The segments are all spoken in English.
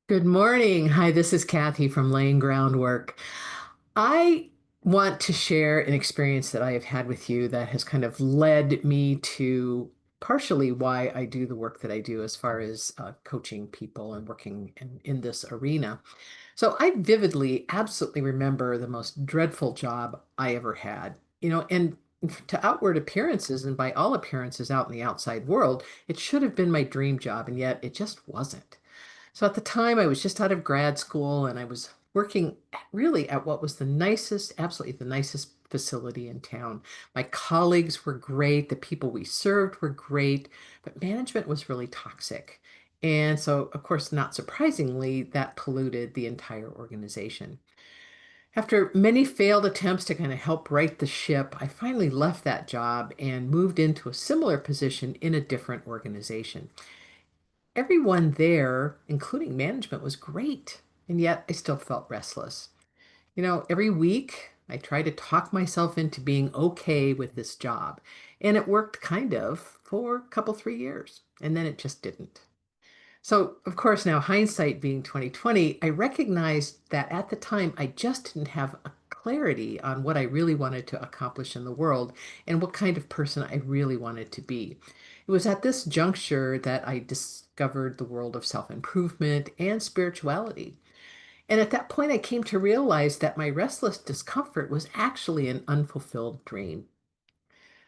Good morning. Hi, this is Kathy from Laying Groundwork. I want to share an experience that I have had with you that has kind of led me to partially why I do the work that I do as far as coaching people and working in this arena. So I vividly, absolutely remember the most dreadful job I ever had. And to outward appearances and by all appearances out in the outside world, it should have been my dream job, and yet it just wasn't. So at the time, I was just out of grad school and I was working really at what was the nicest, absolutely the nicest facility in town. My colleagues were great, the people we served were great, but management was really toxic. And so, of course, not surprisingly, that polluted the entire organization. After many failed attempts to kind of help right the ship, I finally left that job and moved into a similar position in a different organization. Everyone there, including management, was great, and yet I still felt restless. Every week I tried to talk myself into being okay with this job, and it worked kind of for a couple, 3 years, and then it just didn't. So, of course, now hindsight being 2020, I recognized that at the time I just didn't have a clarity on what I really wanted to accomplish in the world and what kind of person I really wanted to be. It was at this juncture that I discovered the world of self-improvement and spirituality. And at that point, I came to realize that my restless discomfort was actually an unfulfilled dream.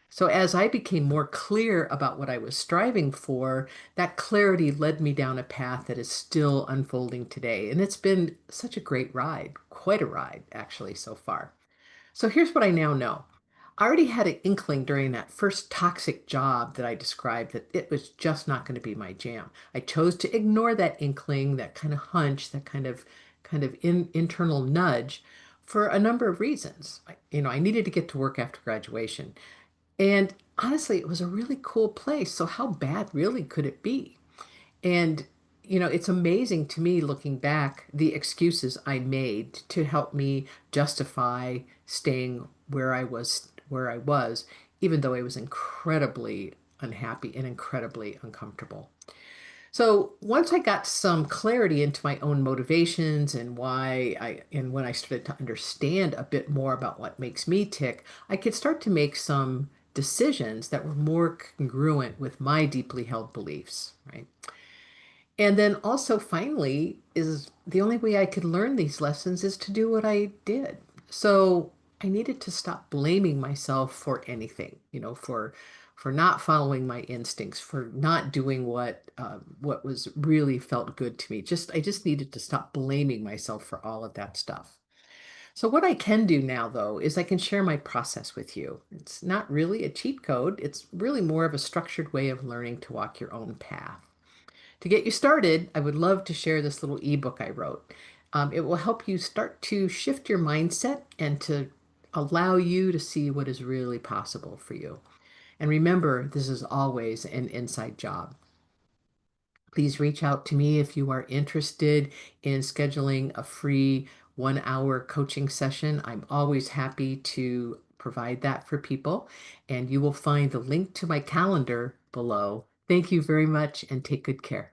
So as I became more clear about what I was striving for, that clarity led me down a path that is still unfolding today. And it's been such a great ride, quite a ride, actually, so far. So here's what I now know. I already had an inkling during that first toxic job that I described that it was just not going to be my jam. I chose to ignore that inkling, that kind of hunch, that kind of internal nudge for a number of reasons. I needed to get to work after graduation. And honestly, it was a really cool place. So how bad really could it be? And it's amazing to me looking back the excuses I made to help me justify staying where I was, even though I was incredibly unhappy and incredibly uncomfortable. So once I got some clarity into my own motivations and when I started to understand a bit more about what makes me tick, I could start to make some decisions that were more congruent with my deeply held beliefs, right? And then also finally is the only way I could learn these lessons is to do what I did. So I needed to stop blaming myself for anything, for not following my instincts, for not doing what was really felt good to me. I just needed to stop blaming myself for all of that stuff. So what I can do now though is I can share my process with you. It's not really a cheat code. It's really more of a structured way of learning to walk your own path. To get you started, I would love to share this little ebook I wrote. It will help you start to shift your mindset and to allow you to see what is really possible for you. And remember, this is always an inside job. Please reach out to me if you are interested in scheduling a free 1 hour coaching session. I'm always happy to provide that for people, and you will find the link to my calendar below. Thank you very much and take good care.